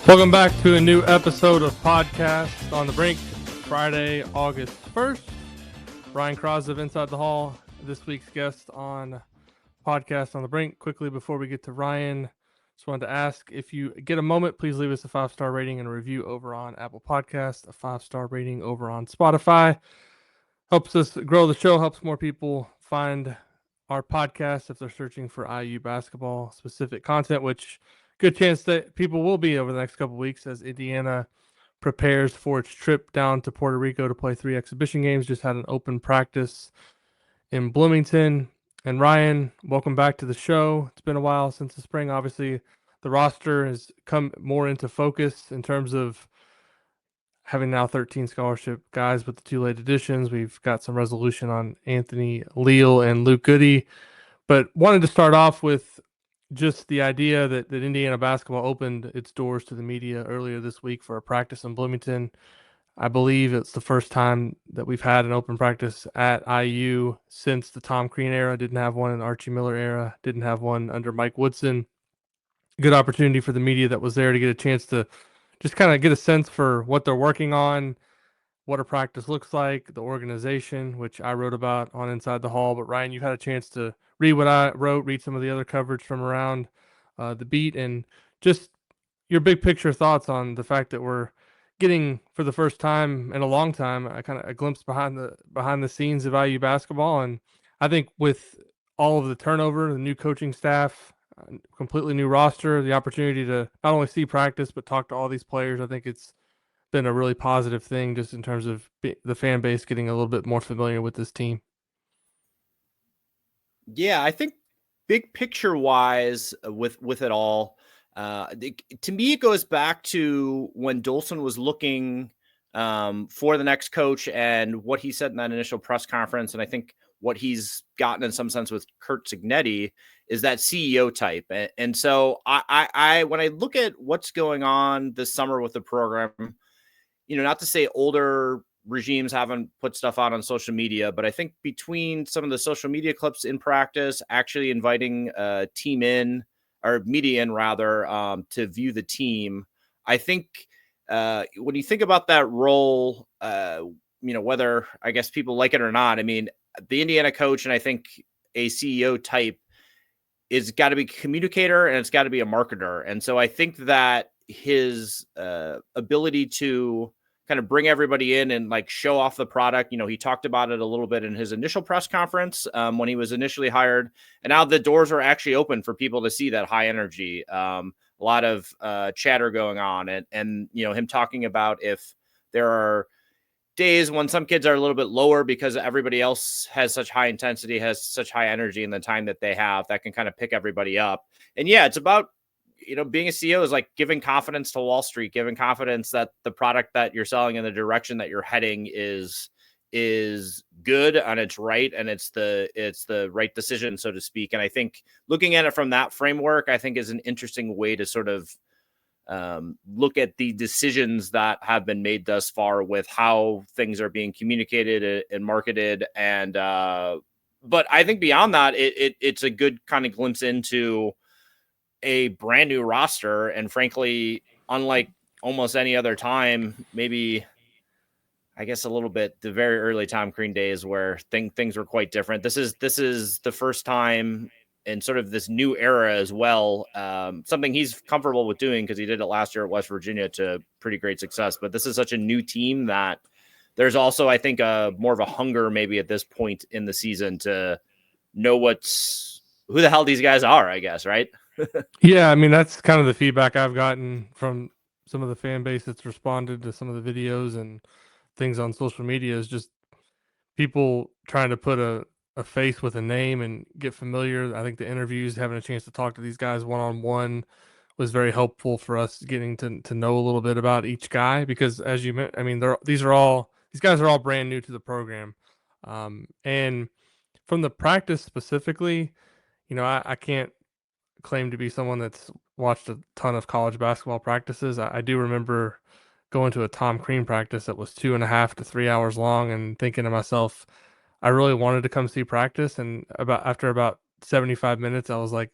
Welcome back to a new episode of Podcast on the Brink, Friday, August 1st. Ryan Corazza of Inside the Hall, this week's guest on Podcast on the Brink. Quickly, before we get to Ryan, just wanted to ask, if you get a moment, please leave us a 5-star rating and a review over on Apple Podcasts, a 5-star rating over on Spotify. Helps us grow the show, helps more people find our podcast if they're searching for IU basketball specific content, which good chance that people will be over the next couple of weeks as Indiana prepares for its trip down to Puerto Rico to play 3 exhibition games. Just had an open practice in Bloomington. And Ryan, welcome back to the show. It's been a while since the spring. Obviously, the roster has come more into focus in terms of having now 13 scholarship guys with the 2 late additions. We've got some resolution on Anthony Leal and Luke Goody. But wanted to start off with just the idea that Indiana basketball opened its doors to the media earlier this week for a practice in Bloomington. I believe it's the first time that we've had an open practice at IU since the Tom Crean era. Didn't have one in the Archie Miller era. Didn't have one under Mike Woodson. Good opportunity for the media that was there to get a chance to just kind of get a sense for what they're working on, what a practice looks like, the organization, which I wrote about on Inside the Hall. But Ryan, you had a chance to read what I wrote, read some of the other coverage from around the beat, and just your big picture thoughts on the fact that we're getting, for the first time in a long time, a glimpse behind the scenes of IU basketball. And I think with all of the turnover, the new coaching staff, completely new roster, the opportunity to not only see practice but talk to all these players, I think it's been a really positive thing just in terms of the fan base getting a little bit more familiar with this team. Yeah, I think big picture wise with it all, to me, it goes back to when Dolson was looking for the next coach and what he said in that initial press conference. And I think what he's gotten in some sense with Curt Cignetti is that CEO type. And so I when I look at what's going on this summer with the program, not to say older regimes haven't put stuff out on social media, but I think between some of the social media clips in practice, actually inviting a team in, or media in rather, to view the team, I think when you think about that role, whether I guess people like it or not, I mean, the Indiana coach, and I think a CEO type, is got to be a communicator and it's got to be a marketer. And so I think that his ability to kind of bring everybody in and like show off the product. He talked about it a little bit in his initial press conference when he was initially hired, and now the doors are actually open for people to see that high energy. A lot of chatter going on, and him talking about if there are days when some kids are a little bit lower because everybody else has such high intensity, has such high energy in the time that they have, that can kind of pick everybody up. And yeah, it's about, being a CEO is like giving confidence to Wall Street, giving confidence that the product that you're selling and the direction that you're heading is good and it's right. And it's the right decision, so to speak. And I think looking at it from that framework, I think is an interesting way to sort of look at the decisions that have been made thus far with how things are being communicated and marketed. And, but I think beyond that, it's a good kind of glimpse into a brand new roster. And frankly, unlike almost any other time, maybe I guess a little bit the very early Tom Crean days where things were quite different. This is the first time in sort of this new era as well. Something he's comfortable with doing because he did it last year at West Virginia to pretty great success. But this is such a new team that there's also, I think, more of a hunger maybe at this point in the season to know who the hell these guys are, I guess, right? Yeah, I mean, that's kind of the feedback I've gotten from some of the fan base that's responded to some of the videos and things on social media, is just people trying to put a face with a name and get familiar. I think the interviews, having a chance to talk to these guys one-on-one, was very helpful for us getting to know a little bit about each guy, because as you mentioned, I mean, these guys are all brand new to the program. And from the practice specifically, I can't claim to be someone that's watched a ton of college basketball practices. I do remember going to a Tom Crean practice that was 2.5 to 3 hours long and thinking to myself, I really wanted to come see practice. And after about 75 minutes, I was like,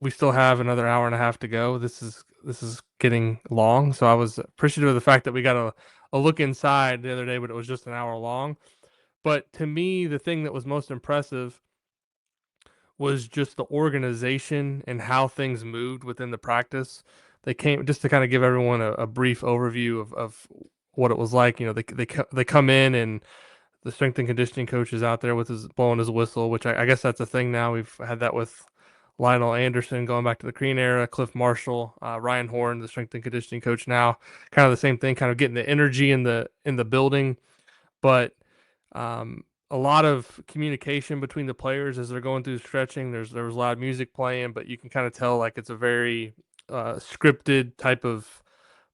we still have another hour and a half to go. This is getting long, so I was appreciative of the fact that we got a look inside the other day, but it was just an hour long. But to me, the thing that was most impressive was just the organization and how things moved within the practice. They came just to kind of give everyone a brief overview of what it was like. You know, they come in and the strength and conditioning coach is out there with his blowing his whistle, which I guess that's a thing now. We've had that with Lionel Anderson going back to the Crean era, Cliff Marshall, Ryan Horn, the strength and conditioning coach now, kind of the same thing, kind of getting the energy in the building, but a lot of communication between the players as they're going through stretching. There was loud music playing, but you can kind of tell like it's a very scripted type of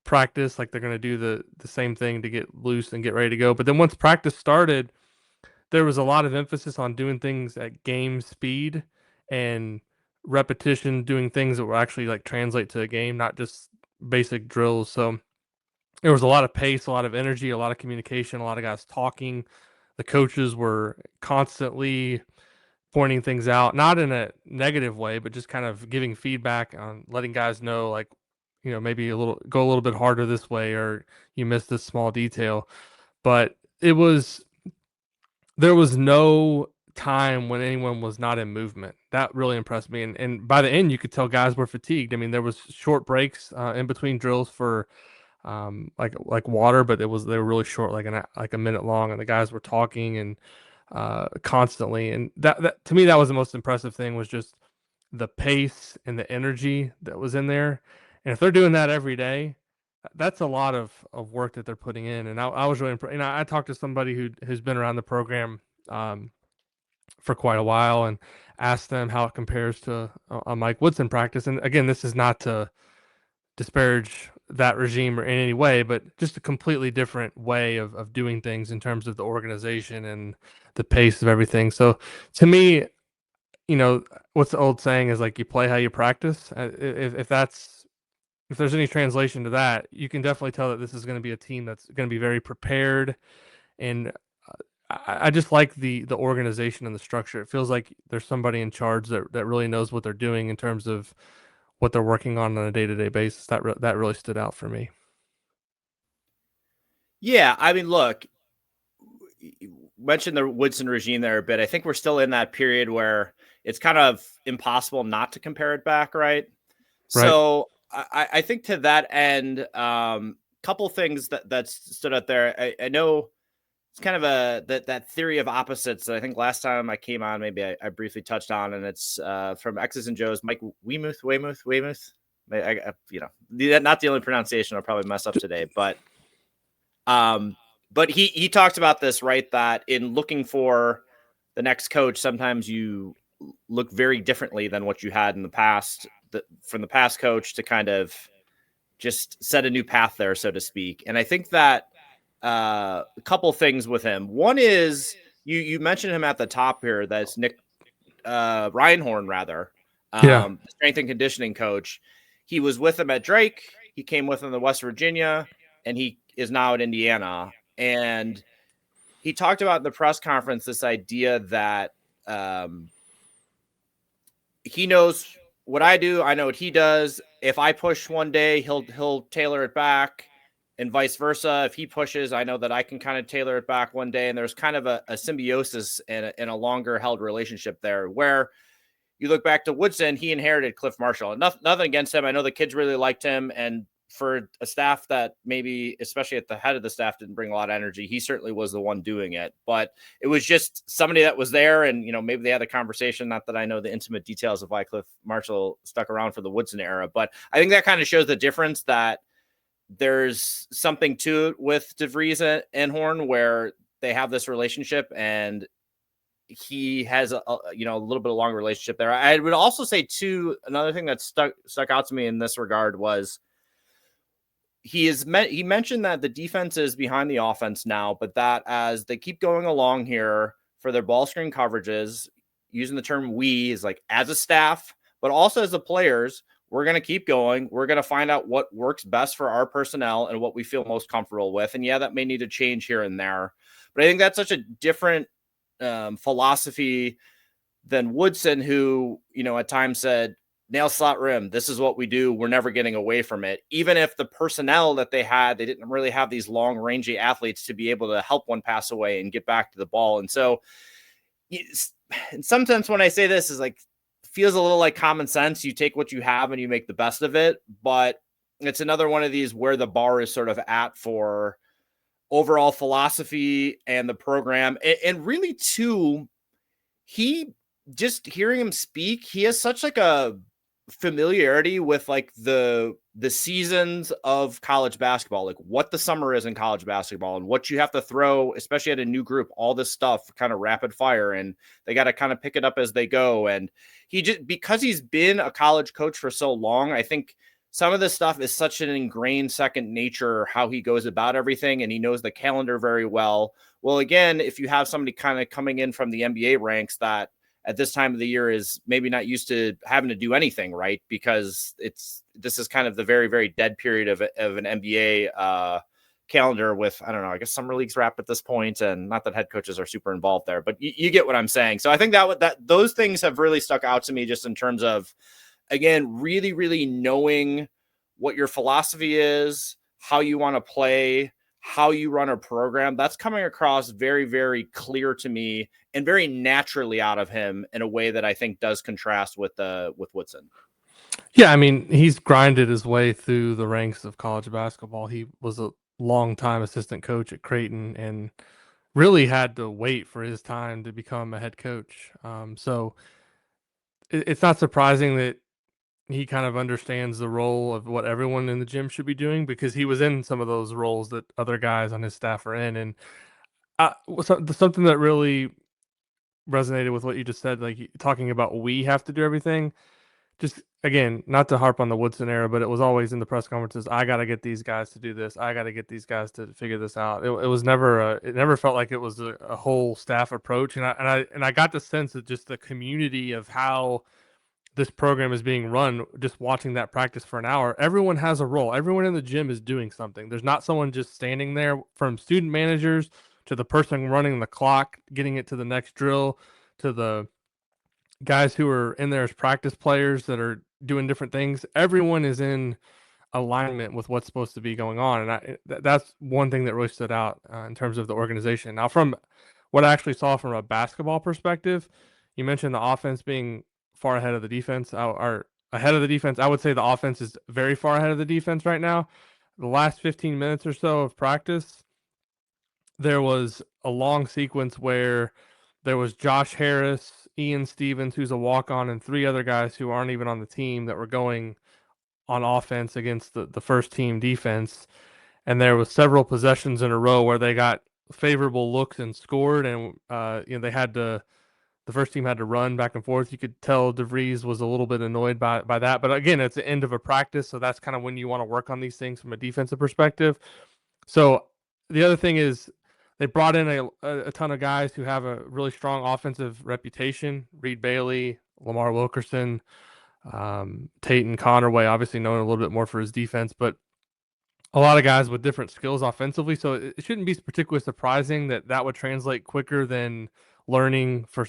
practice. Like they're going to do the same thing to get loose and get ready to go. But then once practice started, there was a lot of emphasis on doing things at game speed and repetition, doing things that will actually like translate to a game, not just basic drills. So there was a lot of pace, a lot of energy, a lot of communication, a lot of guys talking. The coaches were constantly pointing things out, not in a negative way, but just kind of giving feedback on letting guys know, like, you know, maybe go a little bit harder this way, or you missed this small detail. But there was no time when anyone was not in movement. That really impressed me. And by the end, you could tell guys were fatigued. I mean, there was short breaks in between drills for like water, but they were really short, like a minute long, and the guys were talking and constantly. And that to me, that was the most impressive thing, was just the pace and the energy that was in there. And if they're doing that every day, that's a lot of work that they're putting in. And I was really impressed. I talked to somebody who's been around the program for quite a while and asked them how it compares to a Mike Woodson practice. And again, this is not to disparage that regime or in any way, but just a completely different way of doing things in terms of the organization and the pace of everything. So to me, you know, what's the old saying is like, you play how you practice. If there's any translation to that, you can definitely tell that this is going to be a team that's going to be very prepared. And I just like the organization and the structure. It feels like there's somebody in charge that really knows what they're doing in terms of what they're working on a day-to-day basis. That really stood out for me. Yeah, I mean, look, you mentioned the Woodson regime there a bit. I think we're still in that period where it's kind of impossible not to compare it back, right? Right. So I think to that end, couple things that stood out there. I know it's kind of that theory of opposites that I think last time I came on, maybe I briefly touched on, and it's from X's and Joe's, Mike Weemuth. Not the only pronunciation I'll probably mess up today, but he talks about this, right? That in looking for the next coach, sometimes you look very differently than what you had in the past, from the past coach to kind of just set a new path there, so to speak. And I think that a couple things with him. One is you mentioned him at the top here. That's Nick Reinhorn, rather, Yeah. the strength and conditioning coach. He was with him at Drake. He came with him to West Virginia, and he is now at Indiana. And he talked about in the press conference this idea that he knows what I do. I know what he does. If I push one day, he'll tailor it back, and vice versa. If he pushes, I know that I can kind of tailor it back one day. And there's kind of a symbiosis and a longer held relationship there, where you look back to Woodson, he inherited Cliff Marshall. And nothing against him. I know the kids really liked him. And for a staff that maybe, especially at the head of the staff, didn't bring a lot of energy, he certainly was the one doing it. But it was just somebody that was there. And, maybe they had a conversation. Not that I know the intimate details of why Cliff Marshall stuck around for the Woodson era. But I think that kind of shows the difference, that there's something to it with DeVries and Horn, where they have this relationship, and he has a little bit of longer relationship there. I would also say too, another thing that stuck out to me in this regard was he mentioned that the defense is behind the offense now, but that as they keep going along here for their ball screen coverages, using the term "we" is like as a staff, but also as the players, we're going to keep going. We're going to find out what works best for our personnel and what we feel most comfortable with. And yeah, that may need to change here and there, but I think that's such a different philosophy than Woodson, who, at times said, nail slot rim. This is what we do. We're never getting away from it. Even if the personnel that they had, they didn't really have these long rangy athletes to be able to help one pass away and get back to the ball. And so, and sometimes when I say this, is like, feels a little like common sense. You take what you have and you make the best of it. But it's another one of these where the bar is sort of at for overall philosophy and the program. And really, too, he, just hearing him speak, he has such like a familiarity with like the seasons of college basketball, like what the summer is in college basketball and what you have to throw, especially at a new group, all this stuff kind of rapid fire, and they got to kind of pick it up as they go. And he just, because he's been a college coach for so long, I think some of this stuff is such an ingrained second nature, how he goes about everything, and he knows the calendar very well. Well, again, if you have somebody kind of coming in from the NBA ranks that at this time of the year is maybe not used to having to do anything, right? Because this is kind of the very, very dead period of an NBA calendar with, I don't know, I guess summer leagues wrapped at this point, and not that head coaches are super involved there, but you get what I'm saying. So I think that those things have really stuck out to me, just in terms of, again, really, really knowing what your philosophy is, how you want to play, how you run a program. That's coming across very, very clear to me and very naturally out of him in a way that I think does contrast with Woodson. Yeah, I mean, he's grinded his way through the ranks of college basketball. He was a long-time assistant coach at Creighton and really had to wait for his time to become a head coach. So it's not surprising that he kind of understands the role of what everyone in the gym should be doing, because he was in some of those roles that other guys on his staff are in. And something that really resonated with what you just said, like talking about we have to do everything. Just again, not to harp on the Woodson era, but it was always in the press conferences, I got to get these guys to do this. I got to get these guys to figure this out. It was never it never felt like it was a whole staff approach. And I got the sense that just the community of how this program is being run, just watching that practice for an hour, everyone has a role. Everyone in the gym is doing something. There's not someone just standing there, from student managers to the person running the clock, getting it to the next drill, to the guys who are in there as practice players that are doing different things. Everyone is in alignment with what's supposed to be going on. And that's one thing that really stood out in terms of the organization. Now, from what I actually saw from a basketball perspective, you mentioned the offense being far ahead of the defense, or ahead of the defense. I would say the offense is very far ahead of the defense right now. The last 15 minutes or so of practice, there was a long sequence where there was Josh Harris, Ian Stevens, who's a walk-on, and three other guys who aren't even on the team that were going on offense against the first team defense. And there was several possessions in a row where they got favorable looks and scored. And, they had to, the first team had to run back and forth. You could tell DeVries was a little bit annoyed by that. But again, it's the end of a practice. So that's kind of when you want to work on these things from a defensive perspective. So the other thing is, they brought in a ton of guys who have a really strong offensive reputation. Reed Bailey, Lamar Wilkerson, Tate Connerway, obviously known a little bit more for his defense, but a lot of guys with different skills offensively. So it shouldn't be particularly surprising that would translate quicker than learning for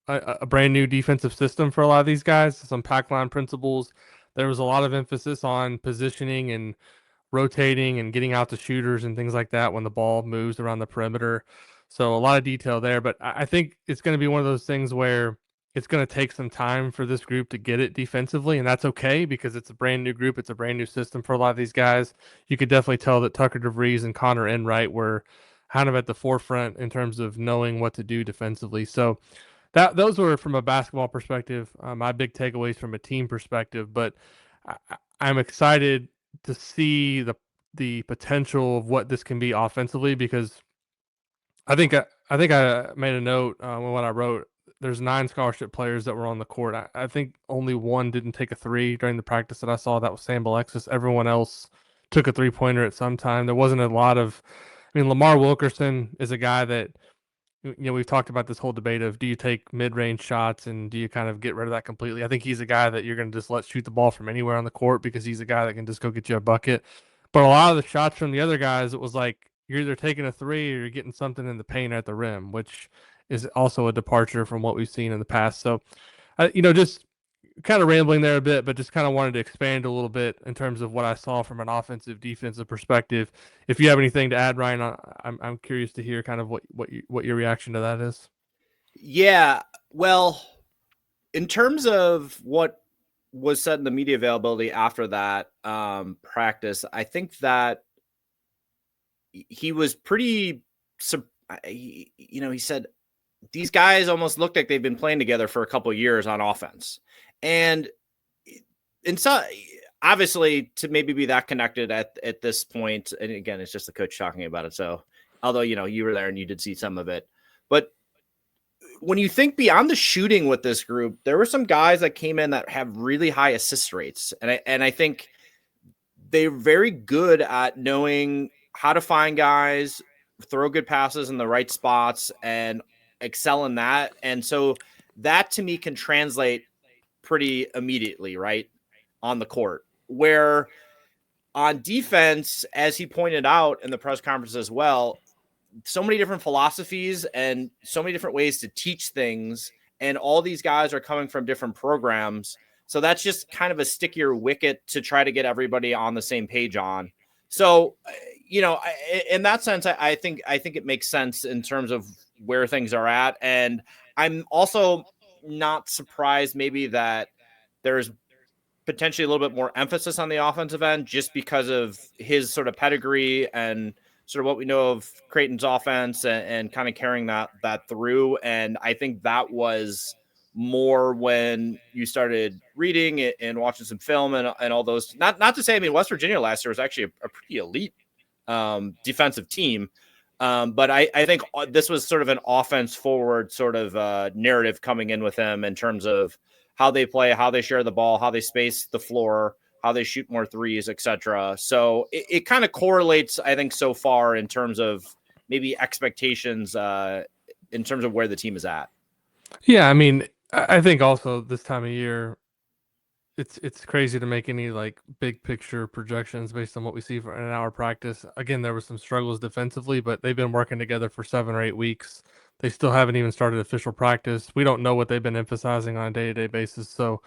a brand new defensive system for a lot of these guys, some pack line principles. There was a lot of emphasis on positioning and rotating and getting out the shooters and things like that when the ball moves around the perimeter. So a lot of detail there, but I think it's going to be one of those things where it's going to take some time for this group to get it defensively, and that's okay because it's a brand new group. It's a brand new system for a lot of these guys. You could definitely tell that Tucker DeVries and Connor Enright were kind of at the forefront in terms of knowing what to do defensively. So those were, from a basketball perspective, my big takeaways from a team perspective. But I'm excited to see the potential of what this can be offensively, because I think I made a note when I wrote. There's 9 scholarship players that were on the court. I think only one didn't take a three during the practice that I saw. That was Sam Alexis. Everyone else took a 3-pointer at some time. There wasn't a lot of. I mean, Lamar Wilkerson is a guy that, we've talked about this whole debate of, do you take mid-range shots and do you kind of get rid of that completely? I think he's a guy that you're going to just let shoot the ball from anywhere on the court, because he's a guy that can just go get you a bucket. But a lot of the shots from the other guys, it was like you're either taking a three or you're getting something in the paint or at the rim, which is also a departure from what we've seen in the past. So, just kind of rambling there a bit, but just kind of wanted to expand a little bit in terms of what I saw from an offensive defensive perspective. If you have anything to add, Ryan, I'm curious to hear kind of what your reaction to that is. Yeah, well, in terms of what was said in the media availability after that practice, I think that he was pretty, he said these guys almost looked like they've been playing together for a couple of years on offense. And so obviously to maybe be that connected at this point, and again, it's just the coach talking about it. So although, you were there and you did see some of it, but when you think beyond the shooting with this group, there were some guys that came in that have really high assist rates. And I think they're very good at knowing how to find guys, throw good passes in the right spots, and excel in that. And so that to me can translate pretty immediately, right, on the court. Where on defense, as he pointed out in the press conference as well, so many different philosophies and so many different ways to teach things. And all these guys are coming from different programs. So that's just kind of a stickier wicket to try to get everybody on the same page on. So, in that sense, I think it makes sense in terms of where things are at. And I'm also not surprised maybe that there's potentially a little bit more emphasis on the offensive end just because of his sort of pedigree and sort of what we know of Creighton's offense and kind of carrying that through. And I think that was more when you started reading it and watching some film and all those. Not to say, I mean, West Virginia last year was actually a pretty elite defensive team. But I think this was sort of an offense forward sort of narrative coming in with him in terms of how they play, how they share the ball, how they space the floor, how they shoot more threes, etc. So it kind of correlates, I think, so far in terms of maybe expectations in terms of where the team is at. Yeah, I mean, I think also this time of year, it's crazy to make any like big picture projections based on what we see for an hour practice. Again, there were some struggles defensively, but they've been working together for 7 or 8 weeks. They still haven't even started official practice. We don't know what they've been emphasizing on a day-to-day basis. So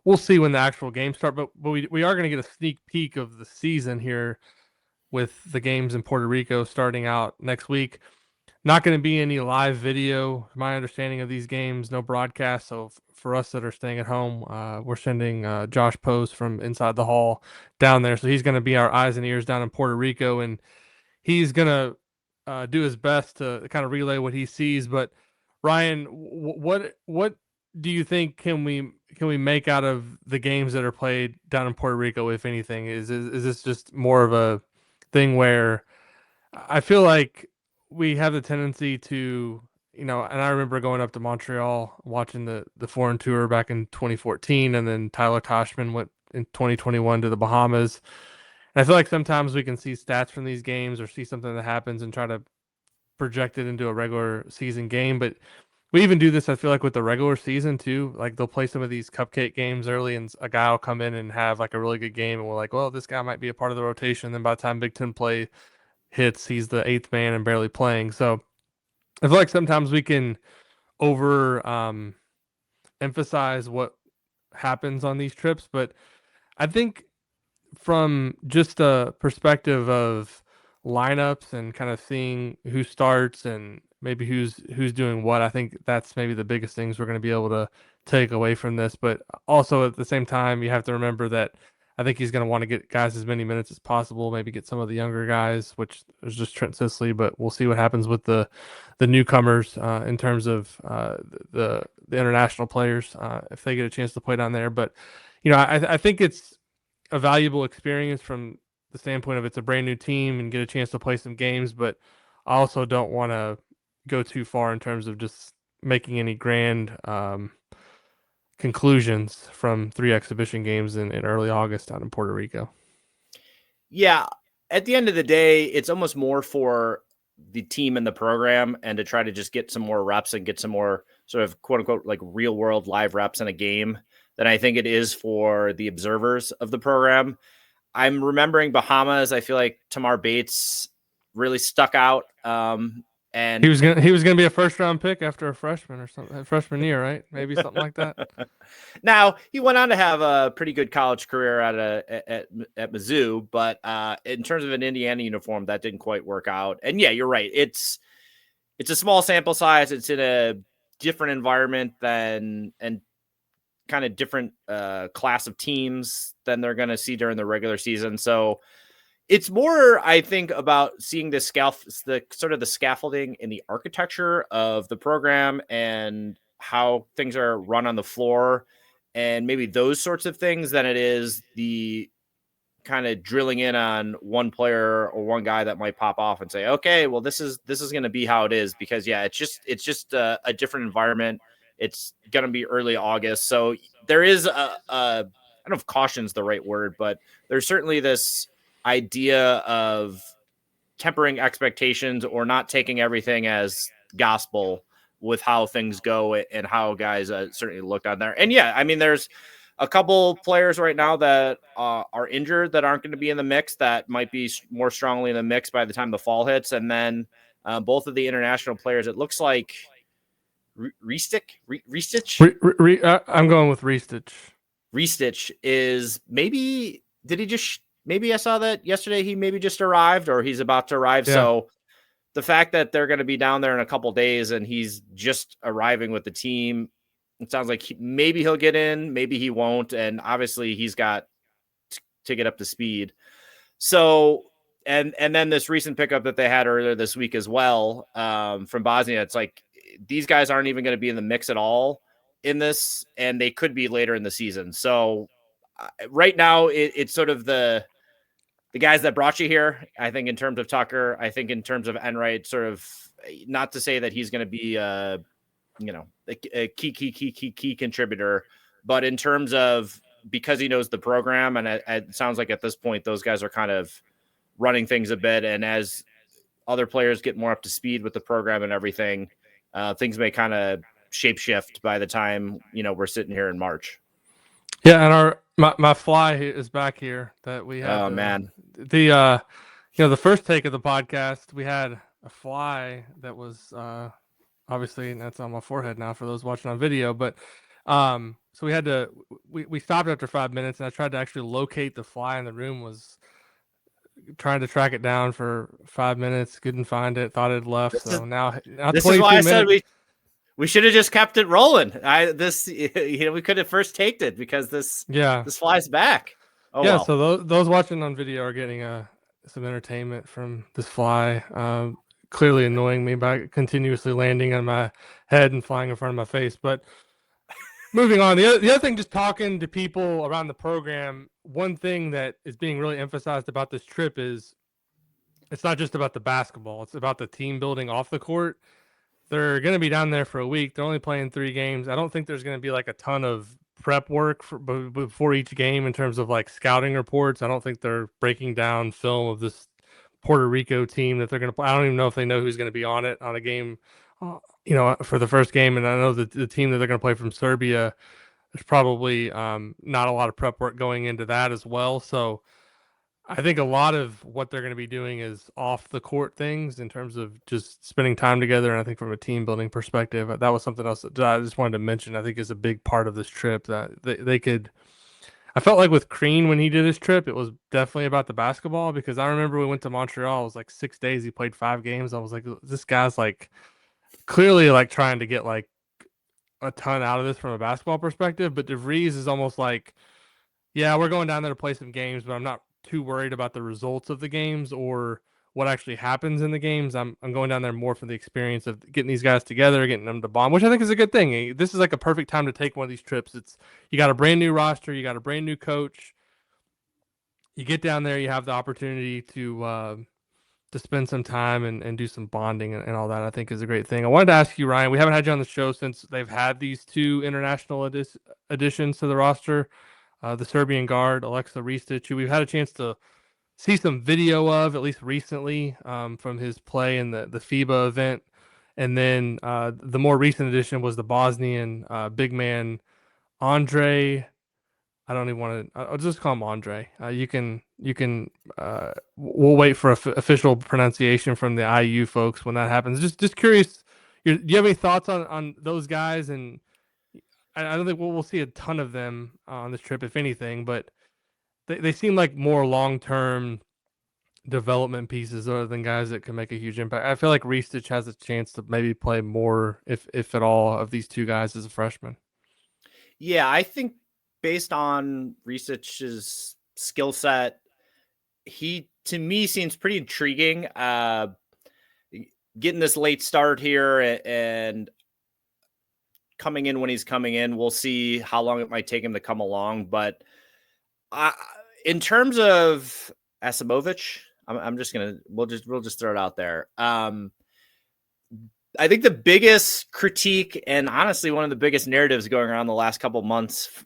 we'll see when the actual games start. But we are going to get a sneak peek of the season here with the games in Puerto Rico starting out next week. Not going to be any live video. My understanding of these games, no broadcast. So for us that are staying at home, we're sending Josh Post from Inside the Hall down there. So he's going to be our eyes and ears down in Puerto Rico, and he's going to do his best to kind of relay what he sees. But Ryan, what do you think can we make out of the games that are played down in Puerto Rico, if anything? Is this just more of a thing where I feel like we have the tendency to, and I remember going up to Montreal watching the foreign tour back in 2014, and then Tyler Toshman went in 2021 to the Bahamas. And I feel like sometimes we can see stats from these games or see something that happens and try to project it into a regular season game. But we even do this, I feel like, with the regular season too. Like they'll play some of these cupcake games early, and a guy will come in and have like a really good game, and we're like, well, this guy might be a part of the rotation. Then by the time Big Ten play hits, he's the eighth man and barely playing. So I feel like sometimes we can over emphasize what happens on these trips, but I think from just a perspective of lineups and kind of seeing who starts and maybe who's doing what, I think that's maybe the biggest things we're going to be able to take away from this. But also at the same time, you have to remember that I think he's going to want to get guys as many minutes as possible, maybe get some of the younger guys, which is just Trent Sisley, but we'll see what happens with the newcomers in terms of the international players if they get a chance to play down there. But I think it's a valuable experience from the standpoint of it's a brand new team and get a chance to play some games, but I also don't want to go too far in terms of just making any grand conclusions from 3 exhibition games in early August out in Puerto Rico. Yeah. At the end of the day, it's almost more for the team and the program and to try to just get some more reps and get some more sort of quote unquote like real world live reps in a game than I think it is for the observers of the program. I'm remembering Bahamas. I feel like Tamar Bates really stuck out And He was gonna be a first round pick after a freshman or something, freshman year, right? Maybe something like that. now he went on to have a pretty good college career at Mizzou, but in terms of an Indiana uniform, that didn't quite work out. And yeah, you're right. It's a small sample size. It's in a different environment than and kind of different class of teams than they're going to see during the regular season. So it's more, I think, about seeing the scaffolding in the architecture of the program and how things are run on the floor and maybe those sorts of things than it is the kind of drilling in on one player or one guy that might pop off and say, okay, well, this is going to be how it is, because yeah, it's just a different environment. It's going to be early August. So there is I don't know if caution's the right word, but there's certainly this idea of tempering expectations or not taking everything as gospel with how things go and how guys certainly looked on there. And yeah, I mean, there's a couple players right now that are injured that aren't going to be in the mix that might be more strongly in the mix by the time the fall hits. And then both of the international players, it looks like Ristich. I'm going with Ristich. Ristich is maybe, did he just, maybe I saw that yesterday. He maybe just arrived or he's about to arrive. Yeah. So the fact that they're going to be down there in a couple days and he's just arriving with the team, it sounds like maybe he'll get in, maybe he won't. And obviously he's got to get up to speed. So, and then this recent pickup that they had earlier this week as well, from Bosnia, it's like these guys aren't even going to be in the mix at all in this, and they could be later in the season. So right now it's sort of the guys that brought you here. I think in terms of Tucker, I think in terms of Enright, sort of, not to say that he's going to be a key contributor, but in terms of, because he knows the program, and it sounds like at this point those guys are kind of running things a bit, and as other players get more up to speed with the program and everything, things may kind of shape shift by the time we're sitting here in March. Yeah, and my fly is back here that we had. Oh man, the first take of the podcast, we had a fly that was obviously, and that's on my forehead now for those watching on video, but so we stopped after 5 minutes, and I tried to actually locate the fly in the room. Was trying to track it down for 5 minutes, couldn't find it, thought it had left. Now this 22 is why I minutes. said we should have just kept it rolling. We could have first taked it because this flies back. Oh yeah. well. So those watching on video are getting some entertainment from this fly. Clearly annoying me by continuously landing on my head and flying in front of my face. But moving on, the other thing, just talking to people around the program, one thing that is being really emphasized about this trip is it's not just about the basketball. It's about the team building off the court. They're going to be down there for a week. They're only playing 3 games. I don't think there's going to be like a ton of prep work before each game in terms of like scouting reports. I don't think they're breaking down film of this Puerto Rico team that they're going to play. I don't even know if they know who's going to be on it on a game, for the first game. And I know that the team that they're going to play from Serbia, there's probably not a lot of prep work going into that as well. So I think a lot of what they're going to be doing is off the court things in terms of just spending time together. And I think from a team building perspective, that was something else that I just wanted to mention. I think is a big part of this trip that they could. I felt like with Crean when he did his trip, it was definitely about the basketball, because I remember we went to Montreal. It was like 6 days. He played 5 games. I was like, this guy's like clearly like trying to get like a ton out of this from a basketball perspective. But DeVries is almost like, yeah, we're going down there to play some games, but I'm not too worried about the results of the games or what actually happens in the games. I'm going down there more for the experience of getting these guys together, getting them to bond, which I think is a good thing. This is like a perfect time to take one of these trips. You got a brand new roster, you got a brand new coach. You get down there, you have the opportunity to spend some time and do some bonding and all that. I think is a great thing. I wanted to ask you, Ryan, we haven't had you on the show since they've had these 2 international additions to the roster. The Serbian guard, Alexa Ristic, who we've had a chance to see some video of, at least recently, from his play in the FIBA event. And then the more recent addition was the Bosnian big man, Andre. I don't even want to. I'll just call him Andre. You can we'll wait for official pronunciation from the IU folks when that happens. Just curious, do you have any thoughts on those guys? And I don't think we'll see a ton of them on this trip, if anything, but they seem like more long-term development pieces other than guys that can make a huge impact. I feel like Ristich has a chance to maybe play more, if at all, of these two guys as a freshman. Yeah, I think based on Ristich's skill set, he to me seems pretty intriguing. Getting this late start here and coming in when he's coming in, we'll see how long it might take him to come along. But in terms of Asimovich, I'm just gonna we'll just throw it out there. I think the biggest critique and honestly one of the biggest narratives going around the last couple months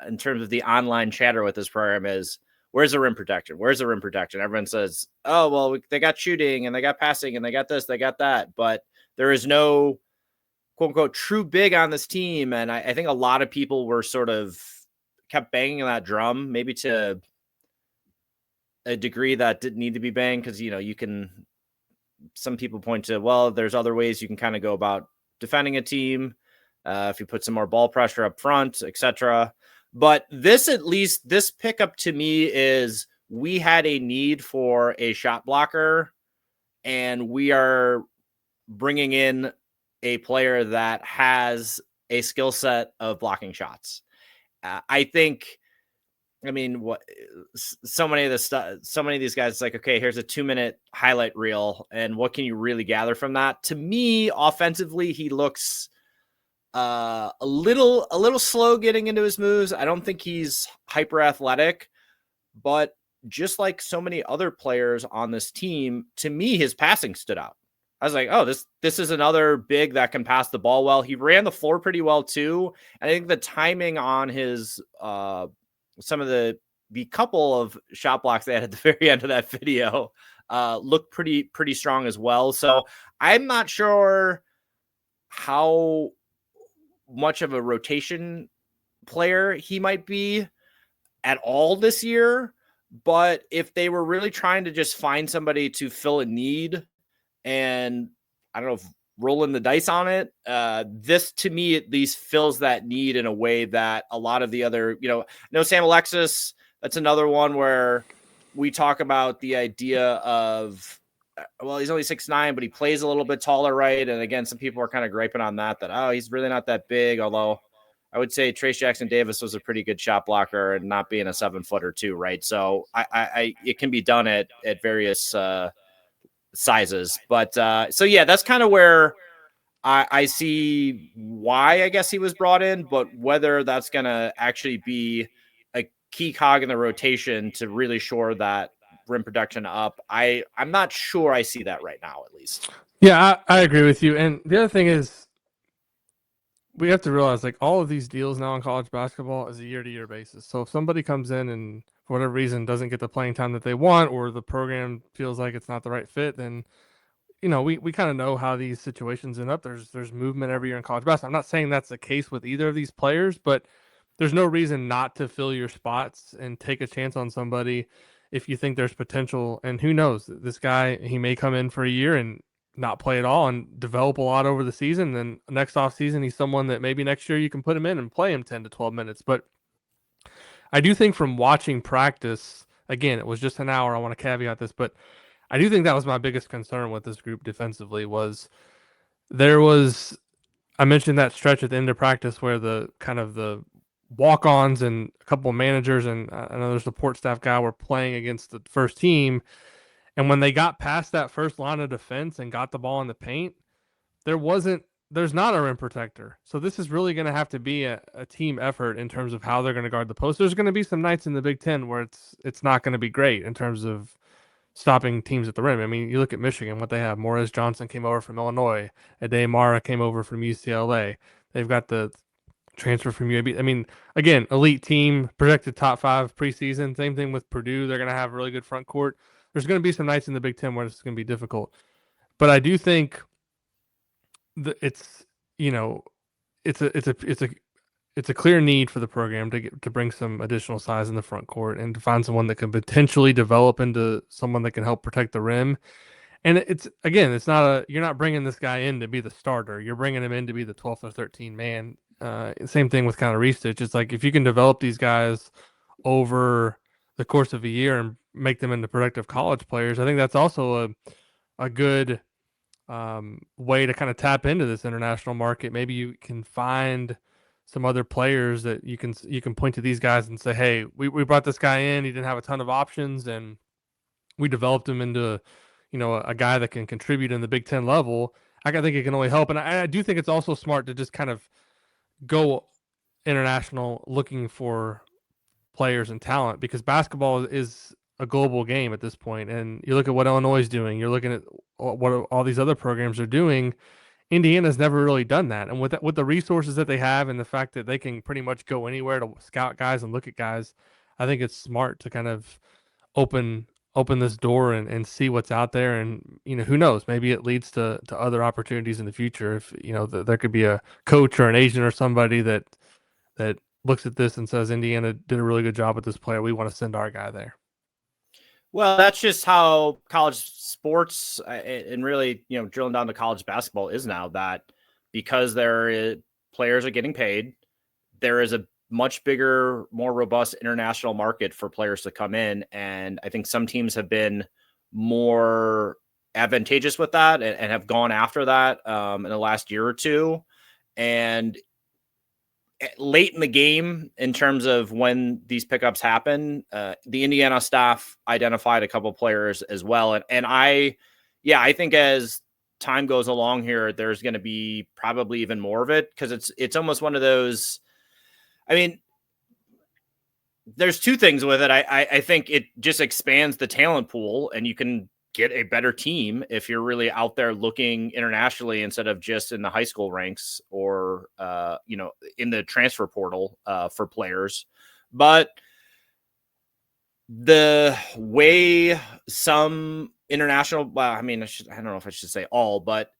in terms of the online chatter with this program is, where's the rim protection? Where's the rim protection? Everyone says, oh, well, they got shooting and they got passing and they got this, they got that. But there is no quote unquote true big on this team. And I think a lot of people were sort of kept banging on that drum, maybe to a degree that didn't need to be banged. Cause you can, some people point to, well, there's other ways you can kind of go about defending a team. If you put some more ball pressure up front, etc. But this pickup to me is, we had a need for a shot blocker and we are bringing in a player that has a skill set of blocking shots. I think, so many of these guys, it's like, okay, here's a 2-minute highlight reel. And what can you really gather from that? To me, offensively, he looks a little slow getting into his moves. I don't think he's hyper athletic, but just like so many other players on this team, to me, his passing stood out. I was like, oh, this is another big that can pass the ball well. He ran the floor pretty well too. And I think the timing on his some of the couple of shot blocks they had at the very end of that video looked pretty strong as well. So I'm not sure how much of a rotation player he might be at all this year. But if they were really trying to just find somebody to fill a need, and I don't know if rolling the dice on it, this to me at least fills that need in a way that a lot of the other, no Sam Alexis, that's another one where we talk about the idea of, well, he's only 6'9", but he plays a little bit taller, right? And again, some people are kind of griping on that, oh, he's really not that big. Although I would say Trace Jackson Davis was a pretty good shot blocker and not being a 7-footer too, right? So I it can be done at various sizes. But so yeah, that's kind of where I see why I guess he was brought in, but whether that's going to actually be a key cog in the rotation to really shore that rim protection up, I'm not sure I see that right now, at least. Yeah, I agree with you. And the other thing is, we have to realize, like, all of these deals now in college basketball is a year-to-year basis. So if somebody comes in and for whatever reason doesn't get the playing time that they want, or the program feels like it's not the right fit, then we kind of know how these situations end up. There's movement every year in college basketball. I'm not saying that's the case with either of these players, but there's no reason not to fill your spots and take a chance on somebody if you think there's potential. And who knows, this guy, he may come in for a year and not play at all and develop a lot over the season. Then next off season, he's someone that maybe next year you can put him in and play him 10 to 12 minutes. But I do think from watching practice, again, it was just an hour. I want to caveat this, but I do think that was my biggest concern with this group defensively was I mentioned that stretch at the end of practice where the kind of the walk-ons and a couple of managers and another support staff guy were playing against the first team. And when they got past that first line of defense and got the ball in the paint, there's not a rim protector. So this is really going to have to be a team effort in terms of how they're going to guard the post. There's going to be some nights in the Big Ten where it's not going to be great in terms of stopping teams at the rim. I mean, you look at Michigan, what they have. Morris Johnson came over from Illinois. Ade Mara came over from UCLA. They've got the transfer from UAB. I mean, again, elite team, projected top 5 preseason. Same thing with Purdue. They're going to have a really good front court. There's going to be some nights in the Big Ten where it's going to be difficult. But I do think that it's a it's a clear need for the program to bring some additional size in the front court and to find someone that can potentially develop into someone that can help protect the rim. And it's not you're not bringing this guy in to be the starter. You're bringing him in to be the 12th or 13th man. Same thing with kind of Restitch. It's like if you can develop these guys over the course of a year and make them into productive college players, I think that's also a good way to kind of tap into this international market. Maybe you can find some other players that you can point to these guys and say, hey, we brought this guy in. He didn't have a ton of options, and we developed him into, a guy that can contribute in the Big Ten level. I think it can only help, and I do think it's also smart to just kind of go international looking for players and talent because basketball is a global game at this point. And you look at what Illinois is doing. You're looking at what all these other programs are doing. Indiana's never really done that, and with the resources that they have and the fact that they can pretty much go anywhere to scout guys and look at guys, I think it's smart to kind of open this door and see what's out there. And who knows, maybe it leads to other opportunities in the future. If there could be a coach or an agent or somebody that looks at this and says Indiana did a really good job with this player, we want to send our guy there. Well, that's just how college sports and really, drilling down to college basketball is now, that because players are getting paid, there is a much bigger, more robust international market for players to come in. And I think some teams have been more advantageous with that and have gone after that in the last year or two. And late in the game, in terms of when these pickups happen, the Indiana staff identified a couple players as well. And I think as time goes along here, there's going to be probably even more of it, because it's almost one of those. I mean, there's two things with it. I think it just expands the talent pool, and you can get a better team if you're really out there looking internationally instead of just in the high school ranks or, in the transfer portal for players. But the way some international, I don't know if I should say all, but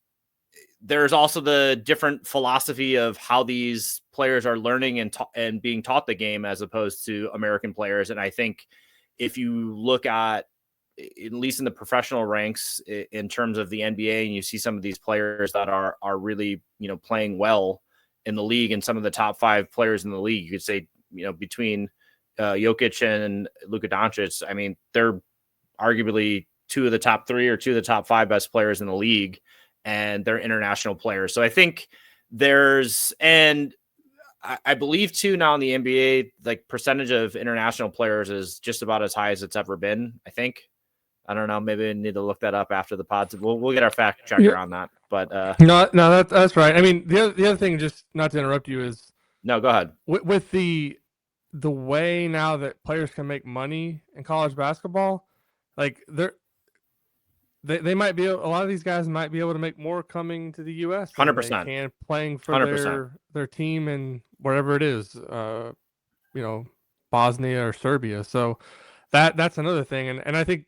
there's also the different philosophy of how these players are learning and being taught the game as opposed to American players. And I think if you look at least in the professional ranks in terms of the NBA, and you see some of these players that are really, playing well in the league, and some of the top 5 players in the league, you could say, between Jokic and Luka Doncic, they're arguably 2 of the top 3 or 2 of the top 5 best players in the league, and they're international players. So I think and I believe too now in the NBA, like percentage of international players is just about as high as it's ever been. I think. I don't know. Maybe I need to look that up after the pods. We'll get our fact checker on that. But no, that's right. The other thing, just not to interrupt you, is no, go ahead. With the way now that players can make money in college basketball, like they might be, a lot of these guys might be able to make more coming to the U.S. 100%. And playing for their team in wherever it is, Bosnia or Serbia. So that's another thing, and I think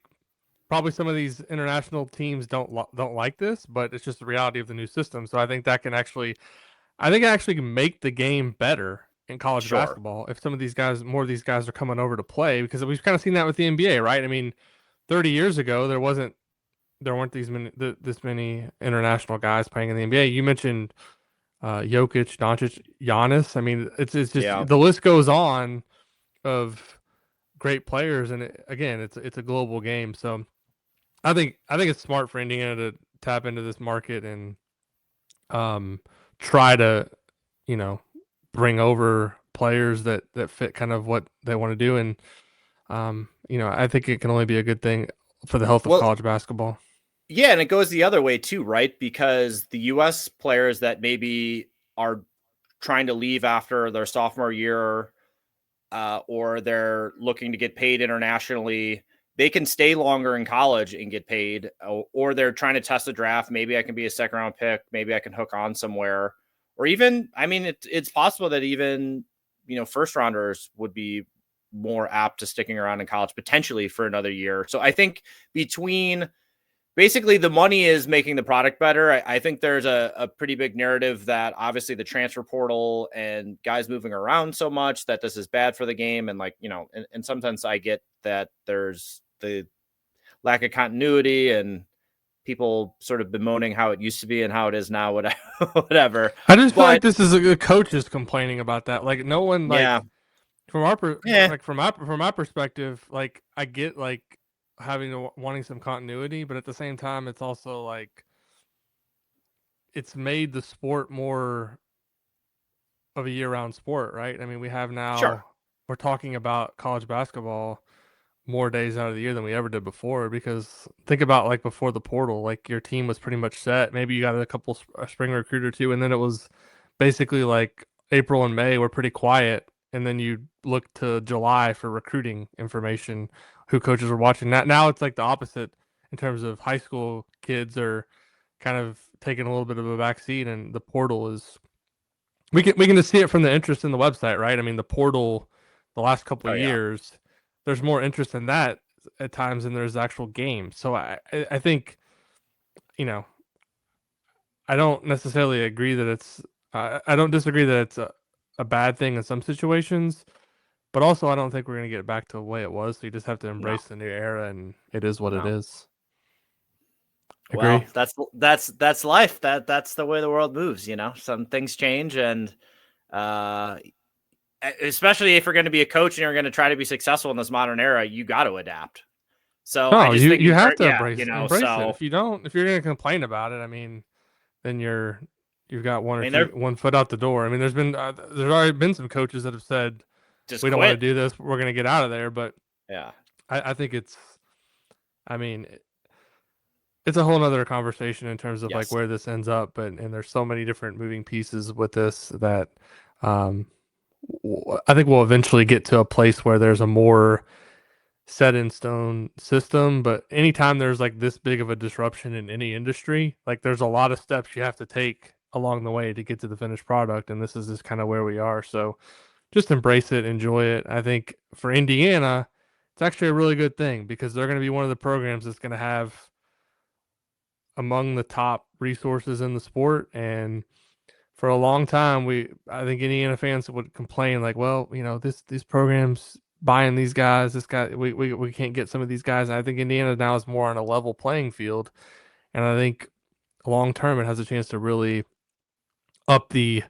probably some of these international teams don't like this, but it's just the reality of the new system. So I think it actually can make the game better in college basketball if some of these guys, more of these guys are coming over to play, because we've kind of seen that with the NBA, right? 30 years ago, there weren't this many international guys playing in the NBA. You mentioned Jokic, Doncic, Giannis. It's just the list goes on of great players, and it's a global game. So I think it's smart for Indiana to tap into this market and try to bring over players that fit kind of what they want to do, and I think it can only be a good thing for the health of college basketball. Yeah, and it goes the other way too, right? Because the U.S. players that maybe are trying to leave after their sophomore year, or they're looking to get paid internationally, they can stay longer in college and get paid, or they're trying to test the draft. Maybe I can be a second round pick. Maybe I can hook on somewhere, or even, it's possible that even, first rounders would be more apt to sticking around in college potentially for another year. So I think between basically the money is making the product better. I think there's a pretty big narrative that obviously the transfer portal and guys moving around so much that this is bad for the game. And like, and sometimes I get that there's the lack of continuity and people sort of bemoaning how it used to be and how it is now, whatever. I just feel like this is a coach is complaining about that. Like no one yeah, from our yeah, like from my perspective, like I get like wanting some continuity, but at the same time, it's also like it's made the sport more of a year-round sport, right? I mean, sure. we're talking about college basketball more days out of the year than we ever did before, because think about like before the portal, like your team was pretty much set. Maybe you got a couple a spring recruit or two, and then it was basically like April and May were pretty quiet, and then you look to July for recruiting information, who coaches were watching. That now it's like the opposite in terms of high school kids are kind of taking a little bit of a backseat, and the portal is we can just see it from the interest in the website, right? I mean, the portal, the last couple Oh of yeah. years, there's more interest in that at times than there's actual games. So I think, you know, I don't necessarily agree that it's I don't disagree that it's a bad thing in some situations, but also I don't think we're gonna get back to the way it was. So you just have to No, embrace the new era, and it is what it no. is. Well, Agree. that's life. That's the way the world moves. Some things change, and uh, especially if you're going to be a coach and you're going to try to be successful in this modern era, you got to adapt. So I No, just think, you have to yeah, embrace it. So If you don't, if you're gonna complain about it, I mean, then you've got I mean, they're 1 foot out the door. I mean, there's already been some coaches that have said just we don't want to quit. do this. We're going to get out of there. But Yeah. I think I mean, it's a whole other conversation in terms of like Yes. where this ends up. But and there's so many different moving pieces with this that um, I think we'll eventually get to a place where there's a more set in stone system. But anytime there's like this big of a disruption in any industry, like there's a lot of steps you have to take along the way to get to the finished product. And this is just kind of where we are. So just embrace it, enjoy it. I think for Indiana, it's actually a really good thing because they're going to be one of the programs that's going to have among the top resources in the sport. And for a long time, I think Indiana fans would complain like, well, these programs buying these guys, this guy, we can't get some of these guys. And I think Indiana now is more on a level playing field, and I think long term it has a chance to really up the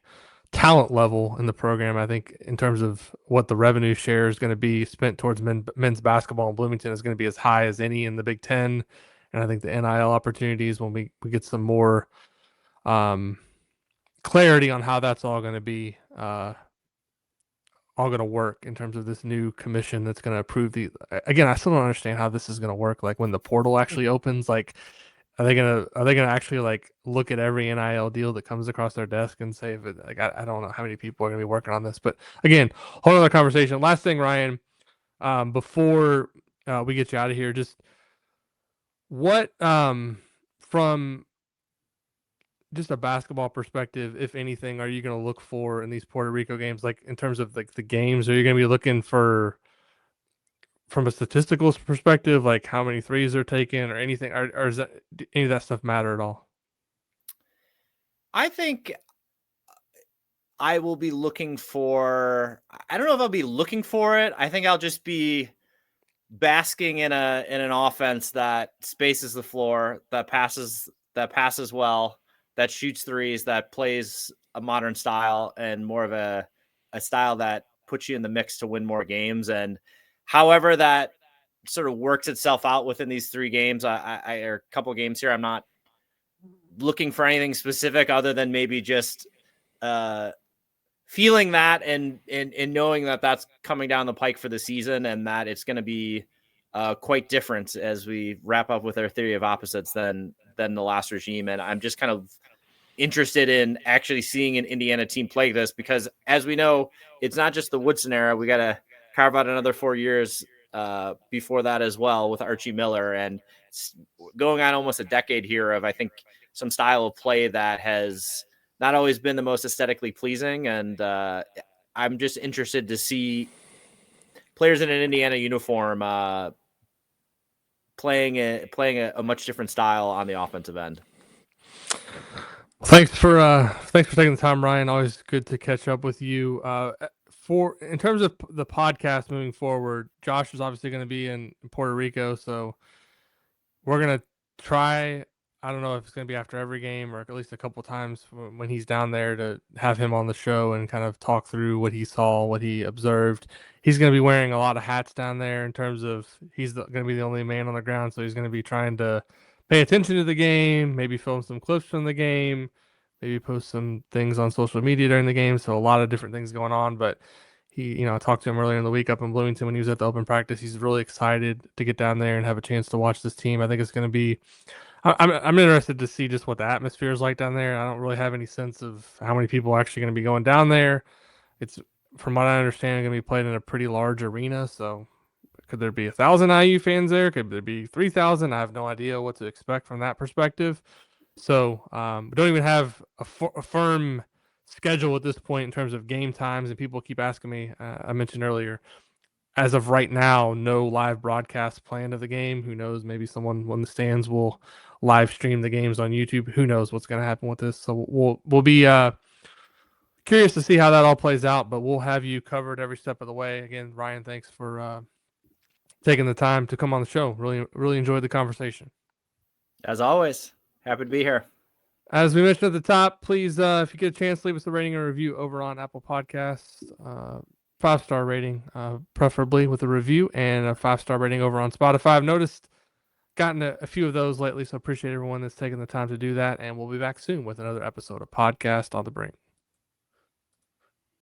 talent level in the program. I think in terms of what the revenue share is going to be spent towards men's basketball in Bloomington is going to be as high as any in the Big Ten. And I think the NIL opportunities, when we get some more clarity on how that's all going to be all going to work in terms of this new commission that's going to approve the. Again, I still don't understand how this is going to work. Like when the portal actually opens, like are they gonna actually like look at every NIL deal that comes across their desk and say if it, like I don't know how many people are gonna be working on this, but again, whole other conversation. Last thing, Ryan, before we get you out of here, just what from just a basketball perspective, if anything, are you gonna look for in these Puerto Rico games? Like in terms of like the games, are you gonna be looking for from a statistical perspective, like how many threes they're taking or anything, or does any of that stuff matter at all? I think I will be looking for. I don't know if I'll be looking for it. I think I'll just be basking in an offense that spaces the floor, that passes well, that shoots threes, that plays a modern style and more of a style that puts you in the mix to win more games. And however that sort of works itself out within these 3 games, I or a couple of games here, I'm not looking for anything specific other than maybe just uh feeling that and knowing that that's coming down the pike for the season and that it's going to be quite different as we wrap up with our theory of opposites than the last regime. And I'm just kind of interested in actually seeing an Indiana team play this because, as we know, it's not just the Woodson era. We got to carve out another 4 years before that as well with Archie Miller and going on almost a decade here of, I think, some style of play that has not always been the most aesthetically pleasing. And I'm just interested to see players in an Indiana uniform playing a much different style on the offensive end. Thanks for taking the time, Ryan. Always good to catch up with you. In terms of the podcast moving forward, Josh is obviously going to be in Puerto Rico, so we're going to try. I don't know if it's going to be after every game or at least a couple times when he's down there to have him on the show and kind of talk through what he saw, what he observed. He's going to be wearing a lot of hats down there in terms of he's going to be the only man on the ground, so he's going to be trying to pay attention to the game, maybe film some clips from the game, maybe post some things on social media during the game. So a lot of different things going on, but I talked to him earlier in the week up in Bloomington when he was at the open practice. He's really excited to get down there and have a chance to watch this team. I think it's going to be I'm interested to see just what the atmosphere is like down there. I don't really have any sense of how many people are actually going to be going down there. It's, from what I understand, going to be played in a pretty large arena. So could there be 1,000 IU fans there? Could there be 3,000? I have no idea what to expect from that perspective. So we don't even have a firm schedule at this point in terms of game times. And people keep asking me, I mentioned earlier, as of right now, no live broadcast planned of the game. Who knows? Maybe someone in the stands will live stream the games on YouTube. Who knows what's going to happen with this? So we'll be curious to see how that all plays out. But we'll have you covered every step of the way. Again, Ryan, thanks for taking the time to come on the show. Really enjoyed the conversation. As always, happy to be here. As we mentioned at the top, please, if you get a chance, leave us a rating or review over on Apple Podcasts. 5-star rating, preferably with a review, and a 5-star rating over on Spotify. I've noticed gotten a few of those lately, so appreciate everyone that's taking the time to do that. And we'll be back soon with another episode of Podcast on the Brink.